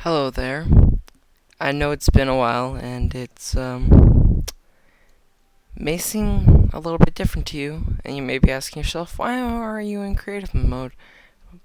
Hello there. I know it's been a while and it's may seem a little bit different to you, and you may be asking yourself, why are you in creative mode?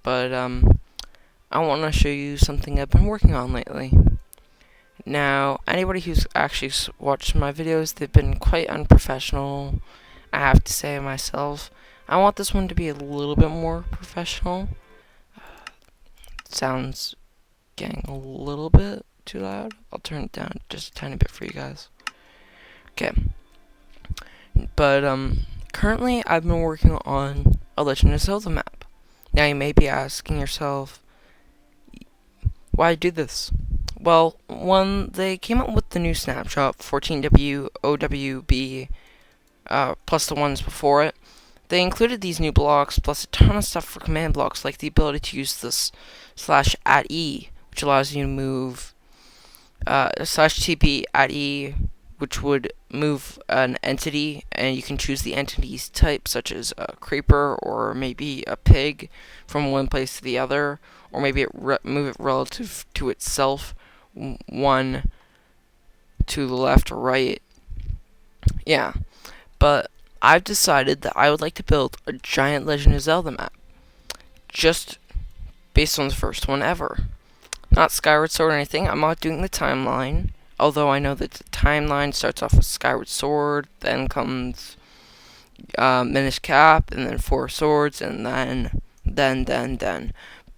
But I want to show you something I've been working on lately. Now, anybody who's actually watched my videos, they've been quite unprofessional, I have to say myself. I want this one to be a little bit more professional. Sounds getting a little bit too loud. I'll turn it down just a tiny bit for you guys. Okay. But currently I've been working on a Legend of Zelda map. Now you may be asking yourself, why do this? Well, when they came up with the new snapshot 14W OWB plus the ones before it, they included these new blocks plus a ton of stuff for command blocks, like the ability to use this /@E, which allows you to move /TP at E, which would move an entity, and you can choose the entity's type, such as a creeper or maybe a pig, from one place to the other, or maybe move it relative to itself, one to the left or right. Yeah, but I've decided that I would like to build a giant Legend of Zelda map, just based on the first one ever. Not Skyward Sword or anything. I'm not doing the timeline. Although I know that the timeline starts off with Skyward Sword, then comes Minish Cap, and then Four Swords, and then.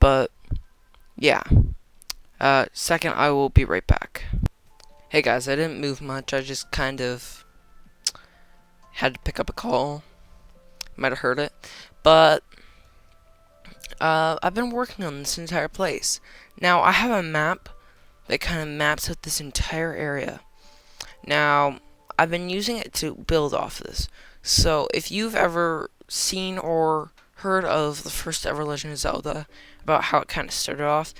But yeah. Second, I will be right back. Hey guys, I didn't move much. I just kind of had to pick up a call. Might have heard it, but I've been working on this entire place. Now I have a map that kind of maps out this entire area. Now, I've been using it to build off this. So, if you've ever seen or heard of the first ever Legend of Zelda, about how it kind of started off,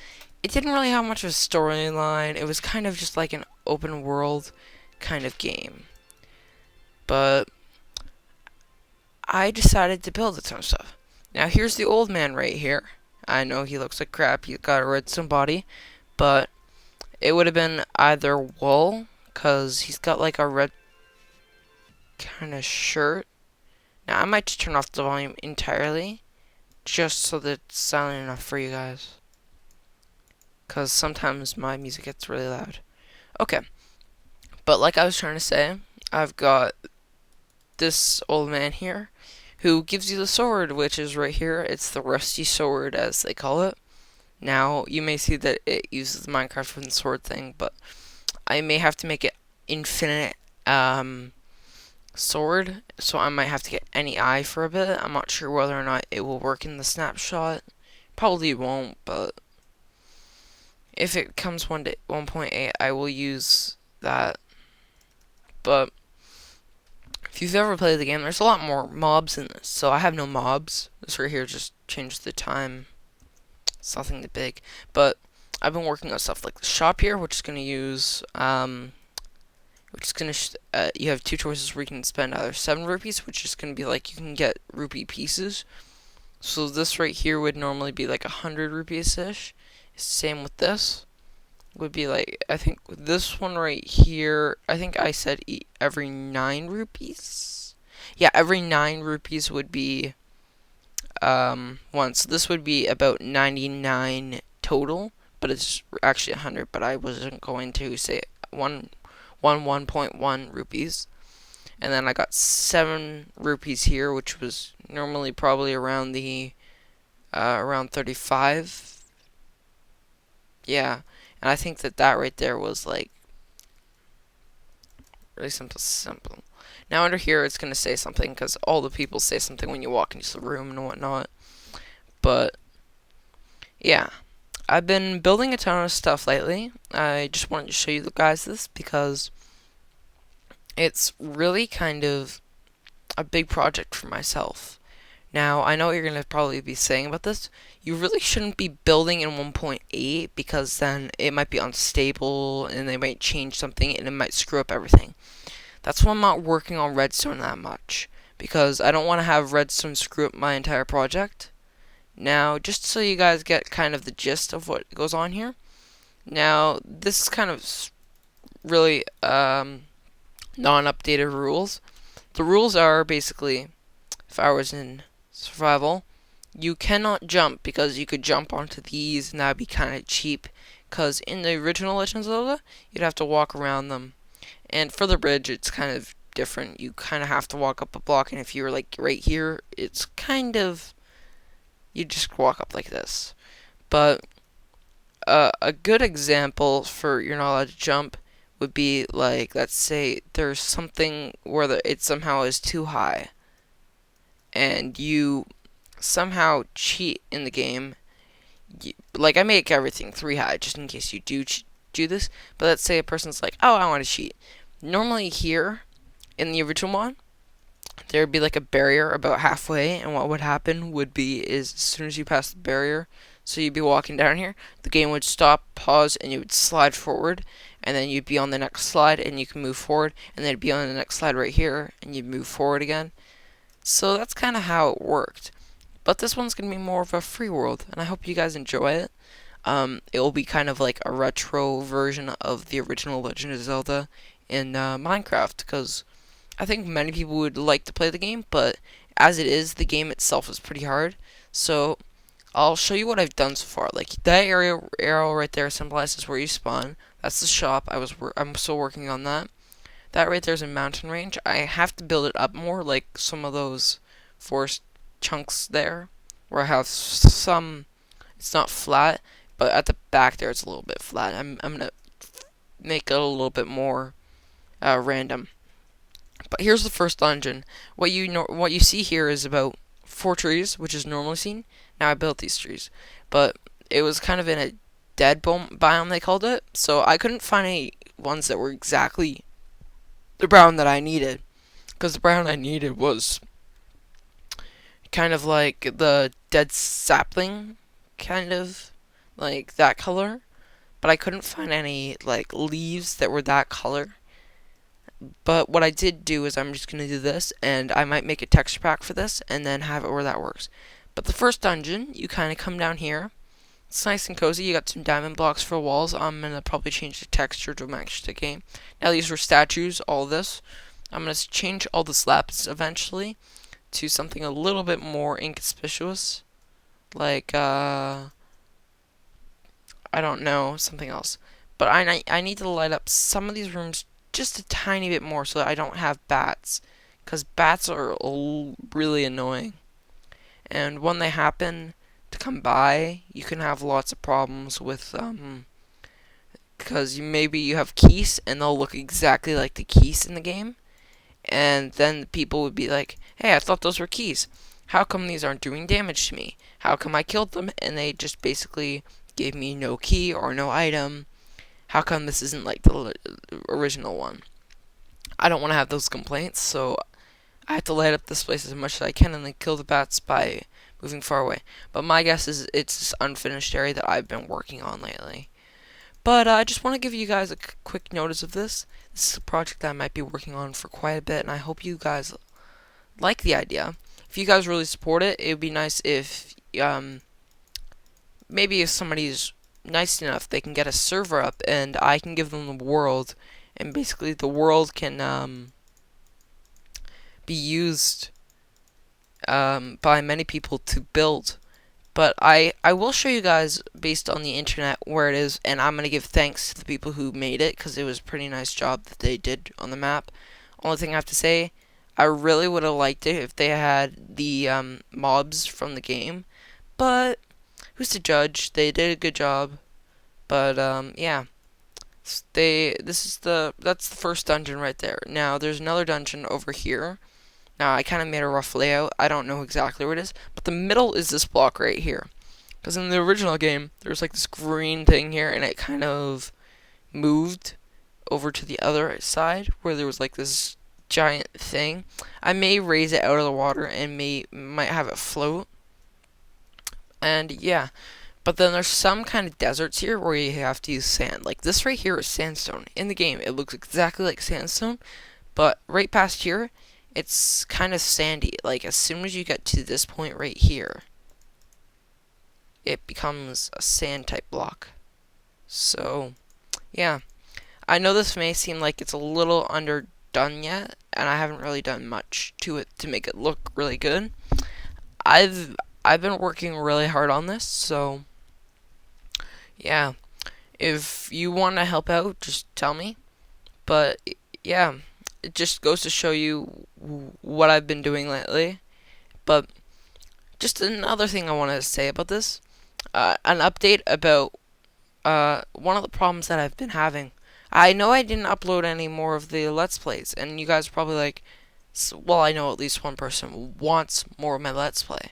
it didn't really have much of a storyline. It was kind of just like an open world kind of game. But I decided to build a ton of stuff. Now, here's the old man right here. I know he looks like crap. He's got a redstone body, but it would have been either wool, because he's got like a red kind of shirt. Now, I might just turn off the volume entirely, just so that it's silent enough for you guys. Because sometimes my music gets really loud. Okay, but like I was trying to say, I've got this old man here, who gives you the sword, which is right here. It's the rusty sword, as they call it. Now, you may see that it uses the Minecraft from the sword thing, but I may have to make it infinite sword, so I might have to get any eye for a bit. I'm not sure whether or not it will work in the snapshot. Probably won't, but if it comes 1.8, I will use that. But if you've ever played the game, there's a lot more mobs in this, so I have no mobs. This right here just changed the time. It's nothing that big, but I've been working on stuff like the shop here, which is going to use, you have two choices where you can spend either 7 rupees, which is going to be like, you can get rupee pieces. So this right here would normally be like 100 rupees-ish. Same with this. Would be like, I think this one right here, I think I said every 9 rupees. Yeah, every 9 rupees would be one. So this would be about 99 total, but it's actually 100. But I wasn't going to say 1.1 rupees. And then I got 7 rupees here, which was normally probably around the around 35. Yeah, and I think that right there was like really simple. Now under here it's going to say something, because all the people say something when you walk into the room and whatnot. But yeah, I've been building a ton of stuff lately. I just wanted to show you guys this because it's really kind of a big project for myself. Now, I know what you're going to probably be saying about this. You really shouldn't be building in 1.8, because then it might be unstable and they might change something and it might screw up everything. That's why I'm not working on redstone that much, because I don't want to have redstone screw up my entire project. Now, just so you guys get kind of the gist of what goes on here, Now, this is kind of really non-updated rules. The rules are basically, if I was in survival, you cannot jump because you could jump onto these and that'd be kind of cheap. Because in the original Legend of Zelda, you'd have to walk around them. And for the bridge, it's kind of different. You kind of have to walk up a block, and if you're like right here, it's kind of, you just walk up like this. But a good example for you're not allowed to jump would be like, let's say there's something where it somehow is too high, and you somehow cheat in the game. Like, I make everything 3 high just in case you do this. But let's say a person's like, oh, I want to cheat. Normally here in the original one, there would be like a barrier about halfway, and what would happen would be is as soon as you pass the barrier, so you'd be walking down here, the game would stop, pause, and you would slide forward, and then you'd be on the next slide, and you can move forward, and then it'd be on the next slide right here, and you'd move forward again. So that's kind of how it worked. But this one's going to be more of a free world, and I hope you guys enjoy it. It will be kind of like a retro version of the original Legend of Zelda in Minecraft, because I think many people would like to play the game, but as it is, the game itself is pretty hard. So I'll show you what I've done so far. Like that arrow right there symbolizes where you spawn. That's the shop. I'm still working on that. That right there is a mountain range. I have to build it up more, like some of those forest chunks there, where I have some. It's not flat, but at the back there it's a little bit flat. I'm gonna make it a little bit more random. But here's the first dungeon. What you see here is about 4 trees, which is normally seen. Now I built these trees, but it was kind of in a dead biome they called it, so I couldn't find any ones that were exactly the brown that I needed, because the brown I needed was kind of like the dead sapling, kind of like that color, but I couldn't find any like leaves that were that color. But what I did do is I'm just going to do this, and I might make a texture pack for this, and then have it where that works. But the first dungeon, you kind of come down here. It's nice and cozy. You got some diamond blocks for walls. I'm going to probably change the texture to match the game. Now these were statues, all this. I'm going to change all the slabs eventually to something a little bit more inconspicuous. Like, I don't know, something else. But I need to light up some of these rooms just a tiny bit more so that I don't have bats, because bats are really annoying, and when they happen to come by, you can have lots of problems with because maybe you have keys and they'll look exactly like the keys in the game, and then people would be like, hey, I thought those were keys, how come these aren't doing damage to me, how come I killed them and they just basically gave me no key or no item. How come this isn't like the original one? I don't want to have those complaints, so I have to light up this place as much as I can and then kill the bats by moving far away. But my guess is it's this unfinished area that I've been working on lately. But I just want to give you guys a quick notice of this. This is a project that I might be working on for quite a bit, and I hope you guys like the idea. If you guys really support it, it would be nice if maybe if somebody's nice enough, they can get a server up, and I can give them the world, and basically the world can be used by many people to build. But I will show you guys based on the internet where it is, and I'm gonna give thanks to the people who made it, because it was a pretty nice job that they did on the map. Only thing I have to say, I really would have liked it if they had the mobs from the game, but who's to judge? They did a good job. But yeah, that's the first dungeon right there. Now there's another dungeon over here. Now I kind of made a rough layout. I don't know exactly where it is, but the middle is this block right here. Because in the original game, there's like this green thing here, and it kind of moved over to the other side where there was like this giant thing. I may raise it out of the water and might have it float. And yeah, but then there's some kind of deserts here where you have to use sand. Like this right here is sandstone. In the game, it looks exactly like sandstone, but right past here, it's kind of sandy. Like as soon as you get to this point right here, it becomes a sand type block. So, yeah. I know this may seem like it's a little underdone yet, and I haven't really done much to it to make it look really good. I've I've been working really hard on this, so yeah. If you want to help out, just tell me. But yeah, it just goes to show you what I've been doing lately. But just another thing I wanted to say about this, an update about one of the problems that I've been having. I know I didn't upload any more of the Let's Plays, and you guys are probably like, well, I know at least one person wants more of my Let's Play.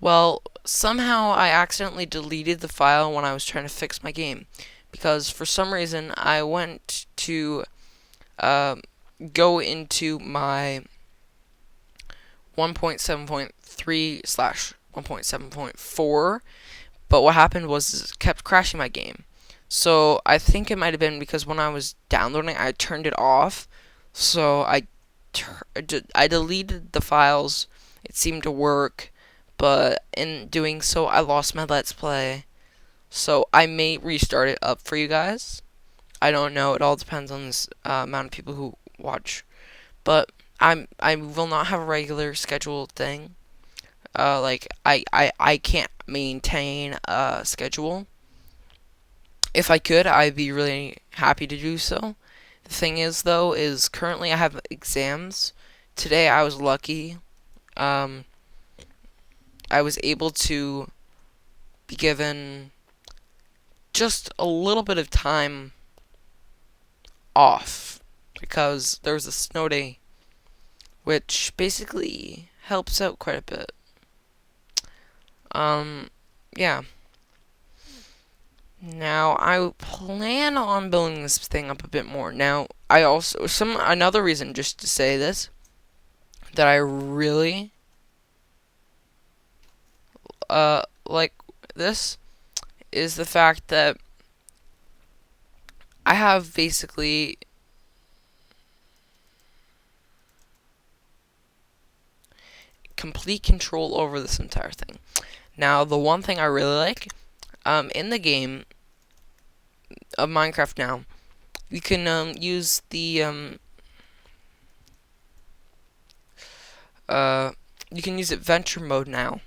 Well, somehow I accidentally deleted the file when I was trying to fix my game, because for some reason I went to uh, go into my 1.7.3 slash 1.7.4, but what happened was it kept crashing my game. So I think it might have been because when I was downloading, I turned it off. So I deleted the files. It seemed to work, but in doing so, I lost my Let's Play. So I may restart it up for you guys. I don't know. It all depends on this amount of people who watch. But I will not have a regular scheduled thing. Like I can't maintain a schedule. If I could, I'd be really happy to do so. The thing is, though, is currently I have exams. Today I was lucky. Um, I was able to be given just a little bit of time off because there was a snow day, which basically helps out quite a bit. Yeah. Now I plan on building this thing up a bit more. Now I also another reason just to say this that I really like this is the fact that I have basically complete control over this entire thing. Now the one thing I really like in the game of Minecraft now, you can use the you can use adventure mode now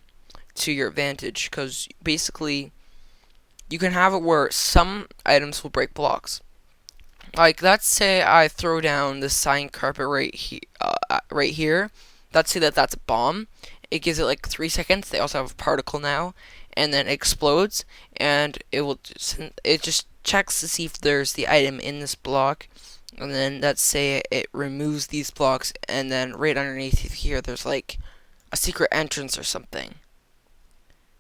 to your advantage, because basically you can have it where some items will break blocks. Like, let's say I throw down the sign carpet right here. Let's say that that's a bomb. It gives it like 3 seconds. They also have a particle now, and then it explodes, and it just checks to see if there's the item in this block, and then let's say it removes these blocks, and then right underneath here there's like a secret entrance or something.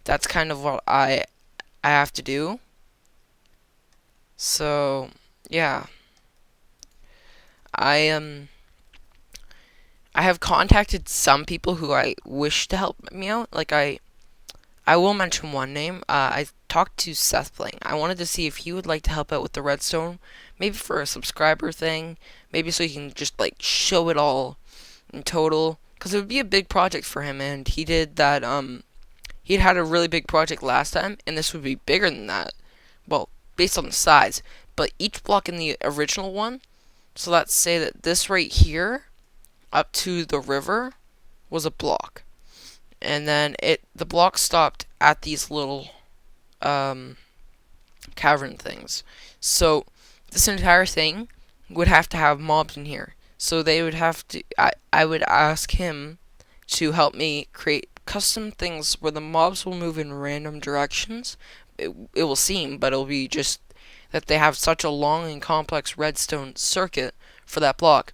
That's kind of what I have to do. So yeah, I I have contacted some people who I wish to help me out. Like I will mention one name. I talked to Seth Playing. I wanted to see if he would like to help out with the redstone, maybe for a subscriber thing, maybe so he can just like show it all in total, because it would be a big project for him. And he did that. He'd had a really big project last time, and this would be bigger than that. Well, based on the size, but each block in the original one. So let's say that this right here, up to the river, was a block, and then the block stopped at these little cavern things. So this entire thing would have to have mobs in here. So they would have to. I would ask him to help me create custom things where the mobs will move in random directions. It will seem, but it'll be just that they have such a long and complex redstone circuit for that block.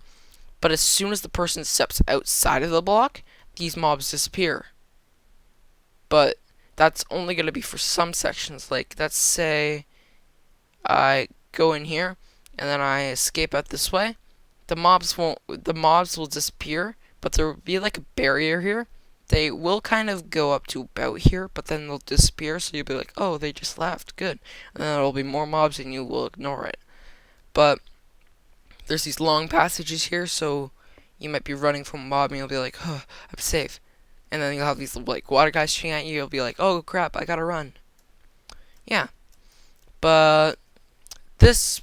But as soon as the person steps outside of the block, these mobs disappear. But that's only going to be for some sections. Like, let's say I go in here and then I escape out this way. The mobs will disappear, but there will be like a barrier here. They will kind of go up to about here, but then they'll disappear, so you'll be like, oh, they just left, good. And then there'll be more mobs and you will ignore it. But there's these long passages here, so you might be running from a mob and you'll be like, oh, I'm safe. And then you'll have these like water guys shooting at you, you'll be like, oh crap, I gotta run. Yeah. But this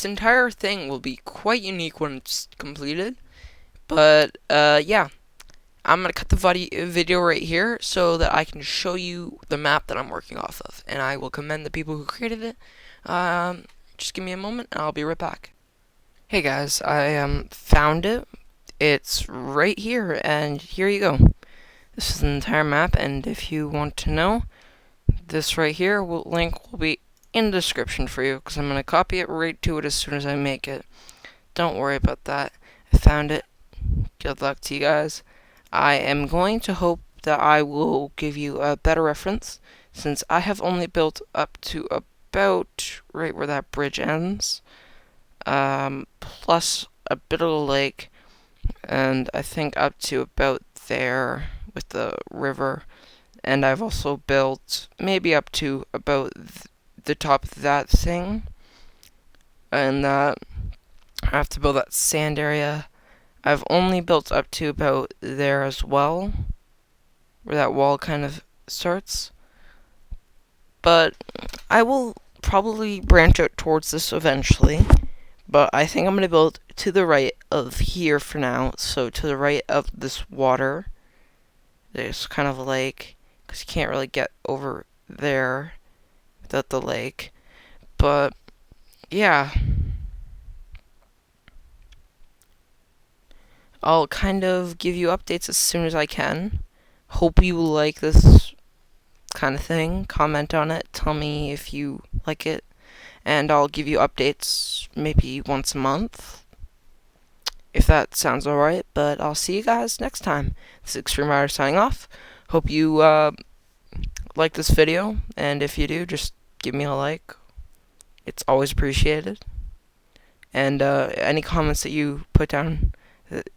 entire thing will be quite unique when it's completed. But yeah, I'm gonna cut the video right here so that I can show you the map that I'm working off of, and I will commend the people who created it. Just give me a moment, and I'll be right back. Hey guys, I found it. It's right here, and here you go. This is the entire map, and if you want to know, this right here link will be in the description for you, because I'm gonna copy it right to it as soon as I make it. Don't worry about that. I found it. Good luck to you guys. I am going to hope that I will give you a better reference, since I have only built up to about right where that bridge ends, plus a bit of a lake, and I think up to about there with the river. And I've also built maybe up to about the top of that thing, and I have to build that sand area. I've only built up to about there as well, where that wall kind of starts. But I will probably branch out towards this eventually. But I think I'm going to build to the right of here for now. So to the right of this water, there's kind of a lake, because you can't really get over there without the lake. But yeah, I'll kind of give you updates as soon as I can. Hope you like this kind of thing. Comment on it. Tell me if you like it. And I'll give you updates maybe once a month, if that sounds alright. But I'll see you guys next time. This is Extreme Rider signing off. Hope you like this video. And if you do, just give me a like. It's always appreciated. And any comments that you put down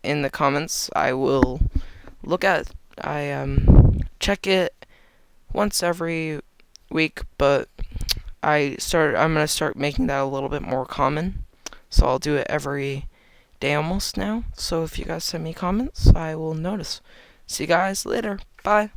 in the comments, I will look at. I check it once every week, but I'm gonna start making that a little bit more common, so I'll do it every day almost now. So if you guys send me comments, I will notice. See you guys later. Bye.